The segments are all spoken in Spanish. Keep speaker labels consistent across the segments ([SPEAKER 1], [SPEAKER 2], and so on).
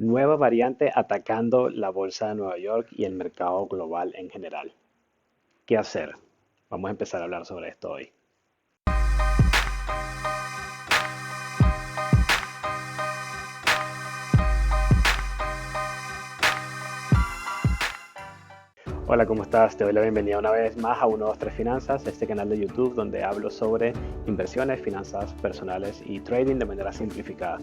[SPEAKER 1] Nueva variante atacando la bolsa de Nueva York y el mercado global en general. ¿Qué hacer? Vamos a empezar a hablar sobre esto hoy. Hola, ¿cómo estás? Te doy la bienvenida una vez más a 123 Finanzas, este canal de YouTube donde hablo sobre inversiones, finanzas personales y trading de manera simplificada.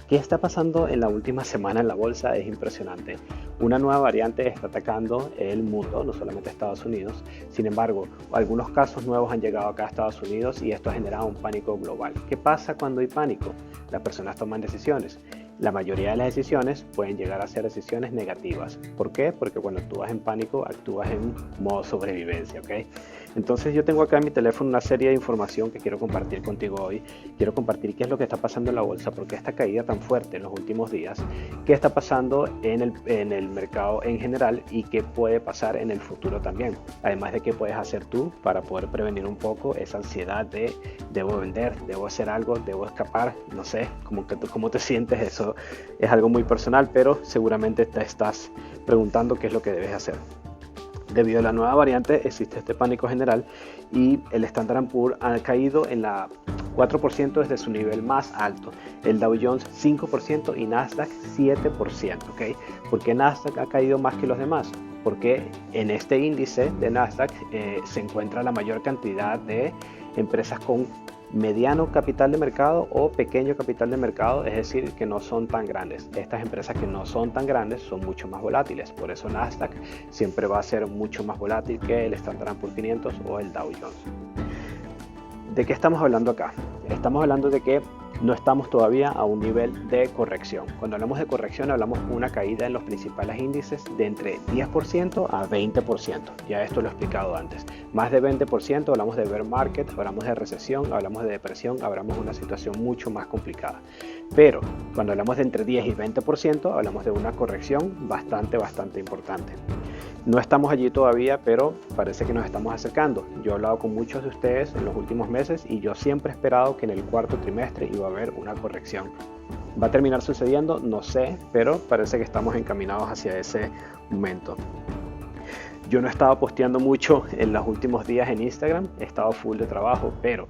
[SPEAKER 1] ¿Qué está pasando en la última semana en la bolsa? Es impresionante. Una nueva variante está atacando el mundo, no solamente Estados Unidos. Sin embargo, algunos casos nuevos han llegado acá a Estados Unidos y esto ha generado un pánico global. ¿Qué pasa cuando hay pánico? Las personas toman decisiones. La mayoría de las decisiones pueden llegar a ser decisiones negativas. ¿Por qué? Porque cuando actúas en pánico, actúas en modo sobrevivencia, ¿ok? Entonces yo tengo acá en mi teléfono una serie de información que quiero compartir contigo hoy. Quiero compartir qué es lo que está pasando en la bolsa, por qué esta caída tan fuerte en los últimos días, qué está pasando en el mercado en general y qué puede pasar en el futuro también. Además de qué puedes hacer tú para poder prevenir un poco esa ansiedad de debo vender, debo hacer algo, debo escapar, no sé, cómo te sientes. Eso es algo muy personal, pero seguramente te estás preguntando qué es lo que debes hacer. Debido a la nueva variante existe este pánico general y el Standard & Poor's ha caído en la 4% desde su nivel más alto, el Dow Jones 5% y Nasdaq 7%, ¿ok? ¿Por qué Nasdaq ha caído más que los demás? Porque en este índice de Nasdaq se encuentra la mayor cantidad de empresas con mediano capital de mercado o pequeño capital de mercado, es decir, que no son tan grandes. Estas empresas que no son tan grandes son mucho más volátiles, por eso Nasdaq siempre va a ser mucho más volátil que el Standard & Poor's 500 o el Dow Jones. ¿De qué estamos hablando acá? Estamos hablando de que no estamos todavía a un nivel de corrección. Cuando hablamos de corrección hablamos de una caída en los principales índices de entre 10% a 20%. Ya esto lo he explicado antes. Más de 20% hablamos de bear market, hablamos de recesión, hablamos de depresión, hablamos de una situación mucho más complicada. Pero cuando hablamos de entre 10 y 20% hablamos de una corrección bastante importante. No estamos allí todavía, pero parece que nos estamos acercando. Yo he hablado con muchos de ustedes en los últimos meses y yo siempre he esperado que en el cuarto trimestre iba a haber una corrección. ¿Va a terminar sucediendo? No sé, pero parece que estamos encaminados hacia ese momento. Yo no he estado posteando mucho en los últimos días en Instagram, he estado full de trabajo, pero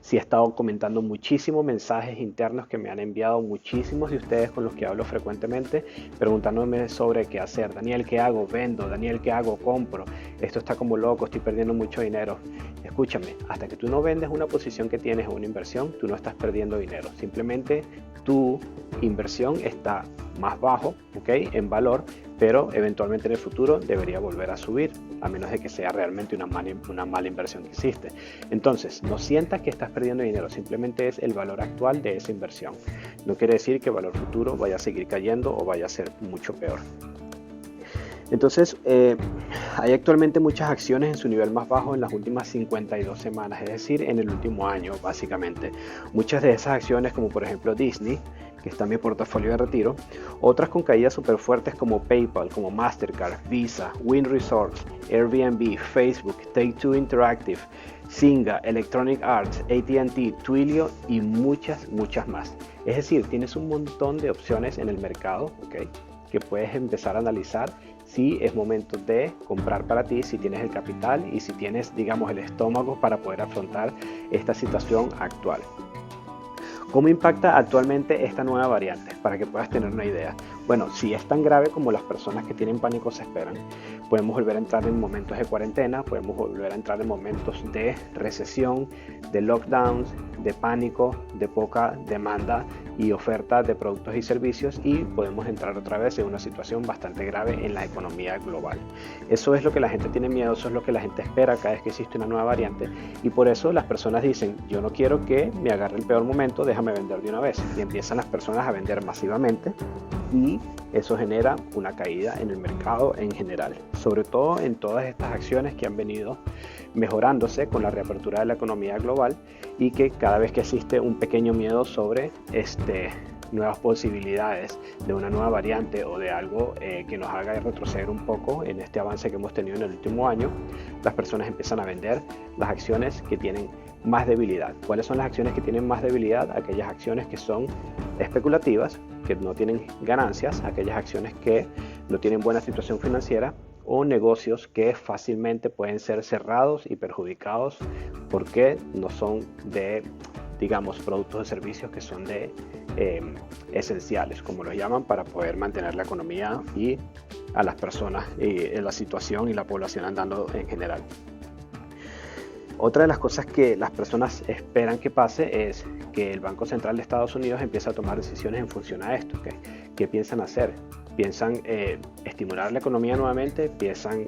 [SPEAKER 1] sí he estado comentando muchísimos mensajes internos que me han enviado muchísimos de ustedes con los que hablo frecuentemente, preguntándome sobre qué hacer. Daniel, ¿qué hago? Vendo. Daniel, ¿qué hago? Compro. Esto está como loco, estoy perdiendo mucho dinero. Escúchame, hasta que tú no vendes una posición que tienes o una inversión, tú no estás perdiendo dinero. Simplemente tu inversión está más bajo, ¿ok? En valor, pero eventualmente en el futuro debería volver a subir, a menos de que sea realmente una mala inversión que hiciste. Entonces, no sientas que estás perdiendo dinero, simplemente es el valor actual de esa inversión. No quiere decir que el valor futuro vaya a seguir cayendo o vaya a ser mucho peor. Entonces, hay actualmente muchas acciones en su nivel más bajo en las últimas 52 semanas, es decir, en el último año, básicamente. Muchas de esas acciones, como por ejemplo Disney, que está en mi portafolio de retiro, otras con caídas súper fuertes como PayPal, como Mastercard, Visa, Wynn Resorts, Airbnb, Facebook, Take-Two Interactive, Zynga, Electronic Arts, AT&T, Twilio y muchas más. Es decir, tienes un montón de opciones en el mercado, ¿ok?, que puedes empezar a analizar si es momento de comprar para ti, si tienes el capital y si tienes, digamos, el estómago para poder afrontar esta situación actual. ¿Cómo impacta actualmente esta nueva variante? Para que puedas tener una idea. Bueno, si es tan grave como las personas que tienen pánico se esperan, podemos volver a entrar en momentos de cuarentena, podemos volver a entrar en momentos de recesión, de lockdowns, de pánico, de poca demanda y oferta de productos y servicios, y podemos entrar otra vez en una situación bastante grave en la economía global. Eso es lo que la gente tiene miedo, eso es lo que la gente espera cada vez que existe una nueva variante, y por eso las personas dicen, yo no quiero que me agarre el peor momento, déjame vender de una vez, y empiezan las personas a vender masivamente y eso genera una caída en el mercado en general, sobre todo en todas estas acciones que han venido mejorándose con la reapertura de la economía global y que cada vez que existe un pequeño miedo sobre nuevas posibilidades de una nueva variante o de algo que nos haga retroceder un poco en este avance que hemos tenido en el último año, las personas empiezan a vender las acciones que tienen más debilidad. ¿Cuáles son las acciones que tienen más debilidad? Aquellas acciones que son especulativas, que no tienen ganancias, aquellas acciones que no tienen buena situación financiera, o negocios que fácilmente pueden ser cerrados y perjudicados porque no son de, digamos, productos o servicios que son de esenciales, como los llaman, para poder mantener la economía y a las personas en la situación y la población andando en general. Otra de las cosas que las personas esperan que pase es que el Banco Central de Estados Unidos empiece a tomar decisiones en función a esto. ¿Qué piensan hacer? ¿Piensan estimular la economía nuevamente? ¿Piensan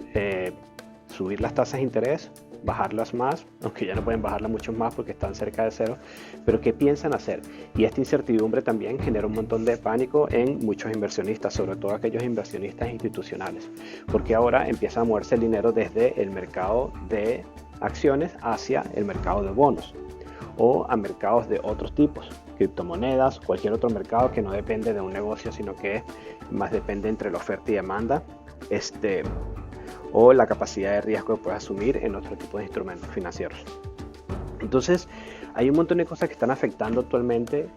[SPEAKER 1] subir las tasas de interés? ¿Bajarlas más? Aunque ya no pueden bajarlas mucho más porque están cerca de cero. Pero ¿qué piensan hacer? Y esta incertidumbre también genera un montón de pánico en muchos inversionistas, sobre todo aquellos inversionistas institucionales. Porque ahora empieza a moverse el dinero desde el mercado de acciones hacia el mercado de bonos o a mercados de otros tipos, criptomonedas, cualquier otro mercado que no depende de un negocio, sino que más depende entre la oferta y demanda, o la capacidad de riesgo que puedes asumir en otro tipo de instrumentos financieros. Entonces, hay un montón de cosas que están afectando actualmente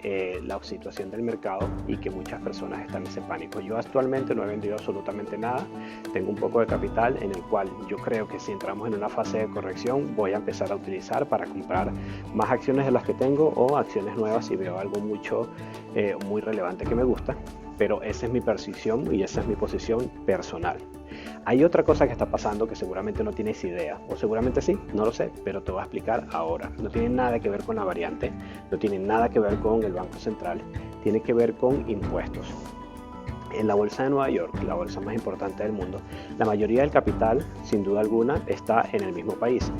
[SPEAKER 1] la situación del mercado y que muchas personas están en ese pánico. Yo actualmente no he vendido absolutamente nada, tengo un poco de capital en el cual yo creo que si entramos en una fase de corrección voy a empezar a utilizar para comprar más acciones de las que tengo o acciones nuevas si veo algo muy relevante que me gusta, pero esa es mi percepción y esa es mi posición personal. Hay otra cosa que está pasando que seguramente no tienes idea, o seguramente sí, no lo sé, pero te voy a explicar ahora. No tiene nada que ver con la variante, no tiene nada que ver con el Banco Central, tiene que ver con impuestos. En la bolsa de Nueva York, la bolsa más importante del mundo, la mayoría del capital, sin duda alguna, está en el mismo país,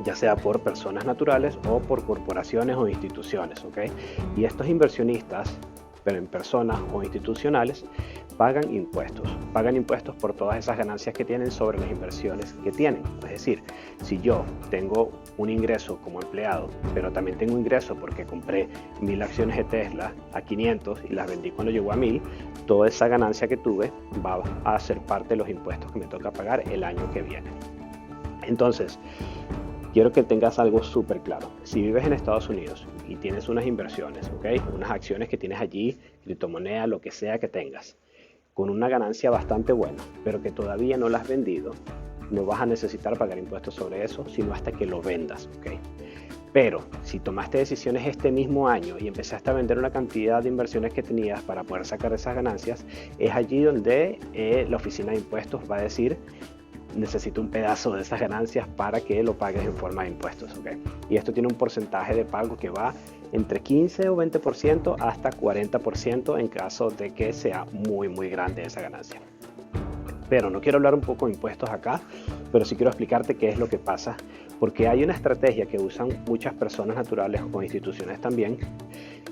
[SPEAKER 1] ya sea por personas naturales o por corporaciones o instituciones, ¿ok? Y estos inversionistas, pero en personas o institucionales, pagan impuestos por todas esas ganancias que tienen sobre las inversiones que tienen. Es decir, si yo tengo un ingreso como empleado, pero también tengo ingreso porque compré 1000 acciones de Tesla a 500 y las vendí cuando llegó a 1000, toda esa ganancia que tuve va a ser parte de los impuestos que me toca pagar el año que viene. Entonces, quiero que tengas algo súper claro. Si vives en Estados Unidos y tienes unas inversiones, ¿okay? Unas acciones que tienes allí, criptomoneda, lo que sea que tengas, con una ganancia bastante buena, pero que todavía no la has vendido, no vas a necesitar pagar impuestos sobre eso, sino hasta que lo vendas, ¿okay? Pero si tomaste decisiones este mismo año y empezaste a vender una cantidad de inversiones que tenías para poder sacar esas ganancias, es allí donde la oficina de impuestos va a decir: necesito un pedazo de esas ganancias para que lo pagues en forma de impuestos, ¿okay? Y esto tiene un porcentaje de pago que va entre 15 o 20% hasta 40% en caso de que sea muy grande esa ganancia. Pero no quiero hablar un poco de impuestos acá, pero sí quiero explicarte qué es lo que pasa, porque hay una estrategia que usan muchas personas naturales o instituciones también,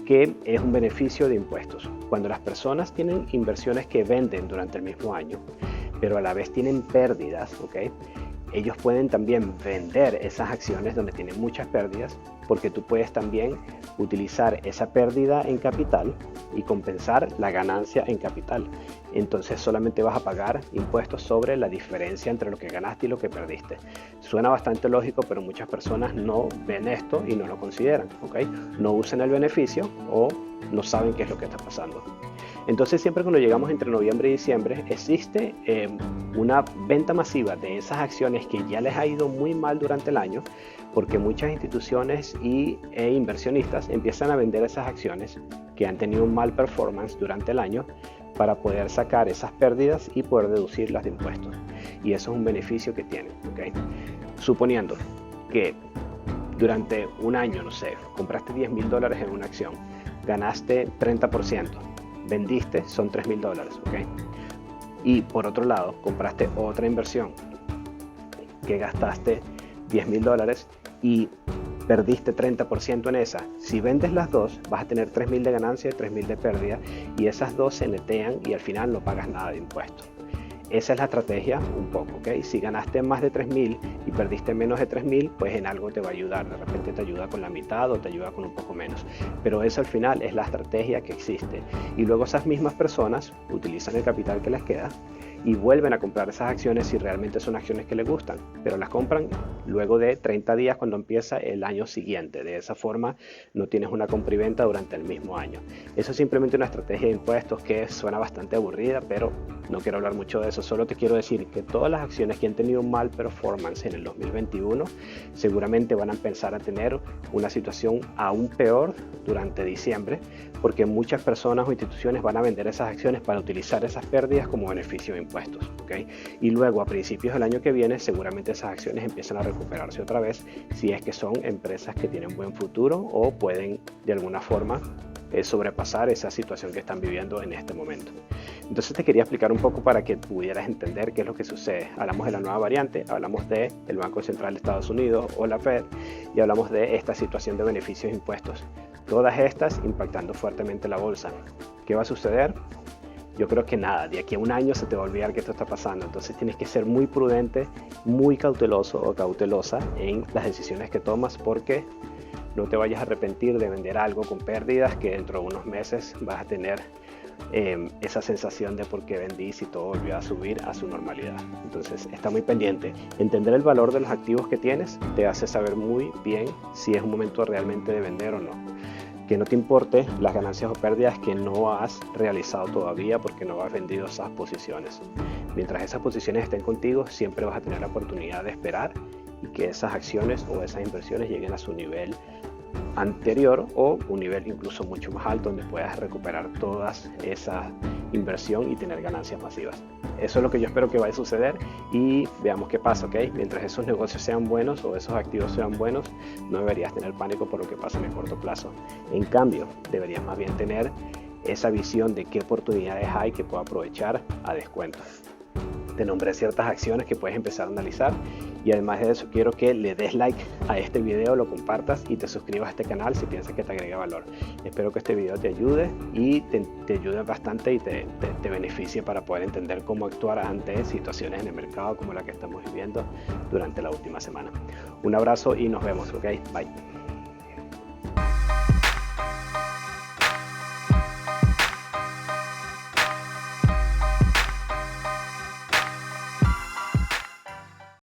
[SPEAKER 1] que es un beneficio de impuestos. Cuando las personas tienen inversiones que venden durante el mismo año, pero a la vez tienen pérdidas, ¿okay? Ellos pueden también vender esas acciones donde tienen muchas pérdidas, porque tú puedes también utilizar esa pérdida en capital y compensar la ganancia en capital. Entonces solamente vas a pagar impuestos sobre la diferencia entre lo que ganaste y lo que perdiste. Suena bastante lógico, pero muchas personas no ven esto y no lo consideran, ¿okay? No usan el beneficio o no saben qué es lo que está pasando. Entonces siempre cuando llegamos entre noviembre y diciembre existe una venta masiva de esas acciones que ya les ha ido muy mal durante el año, porque muchas instituciones e inversionistas empiezan a vender esas acciones que han tenido un mal performance durante el año para poder sacar esas pérdidas y poder deducirlas de impuestos. Y eso es un beneficio que tienen, ¿okay? Suponiendo que durante un año, no sé, compraste $10,000 en una acción, ganaste 30%. Vendiste, son $3,000, ¿ok? Y por otro lado, compraste otra inversión que gastaste $10,000 y perdiste 30% en esa. Si vendes las dos, vas a tener 3,000 de ganancia y 3,000 de pérdida, y esas dos se netean y al final no pagas nada de impuestos. esa es la estrategia un poco, ¿ok? Si ganaste más de 3.000 y perdiste menos de 3.000, pues en algo te va a ayudar. De repente te ayuda con la mitad o te ayuda con un poco menos. Pero eso al final es la estrategia que existe. Y luego esas mismas personas utilizan el capital que les queda y vuelven a comprar esas acciones si realmente son acciones que les gustan, pero las compran luego de 30 días cuando empieza el año siguiente. De esa forma no tienes una compra y venta durante el mismo año. Eso es simplemente una estrategia de impuestos que suena bastante aburrida, pero no quiero hablar mucho de eso. Solo te quiero decir que todas las acciones que han tenido un mal performance en el 2021 seguramente van a empezar a tener una situación aún peor durante diciembre, porque muchas personas o instituciones van a vender esas acciones para utilizar esas pérdidas como beneficio de impuestos, ¿okay? Y luego a principios del año que viene seguramente esas acciones empiezan a recuperarse otra vez si es que son empresas que tienen buen futuro o pueden de alguna forma sobrepasar esa situación que están viviendo en este momento. Entonces te quería explicar un poco para que pudieras entender qué es lo que sucede. Hablamos de la nueva variante, hablamos del Banco Central de Estados Unidos o la Fed y hablamos de esta situación de beneficios e impuestos. Todas estas impactando fuertemente la bolsa. ¿Qué va a suceder? Yo creo que nada, de aquí a un año se te va a olvidar que esto está pasando. Entonces tienes que ser muy prudente, muy cauteloso o cautelosa en las decisiones que tomas, porque no te vayas a arrepentir de vender algo con pérdidas que dentro de unos meses vas a tener esa sensación de por qué vendí si todo volvió a subir a su normalidad. Entonces está muy pendiente. Entender el valor de los activos que tienes te hace saber muy bien si es un momento realmente de vender o no. Que no te importe las ganancias o pérdidas que no has realizado todavía porque no has vendido esas posiciones. Mientras esas posiciones estén contigo, siempre vas a tener la oportunidad de esperar y que esas acciones o esas inversiones lleguen a su nivel anterior o un nivel incluso mucho más alto donde puedas recuperar toda esa inversión y tener ganancias masivas. Eso es lo que yo espero que vaya a suceder y veamos qué pasa, ¿ok? Mientras esos negocios sean buenos o esos activos sean buenos, no deberías tener pánico por lo que pasa en el corto plazo. En cambio, deberías más bien tener esa visión de qué oportunidades hay que puedo aprovechar a descuento. Te nombré ciertas acciones que puedes empezar a analizar y además de eso quiero que le des like a este video, lo compartas y te suscribas a este canal si piensas que te agrega valor. Espero que este video te ayude y te ayude bastante y te beneficie para poder entender cómo actuar ante situaciones en el mercado como la que estamos viviendo durante la última semana. Un abrazo y nos vemos, ¿ok? Bye.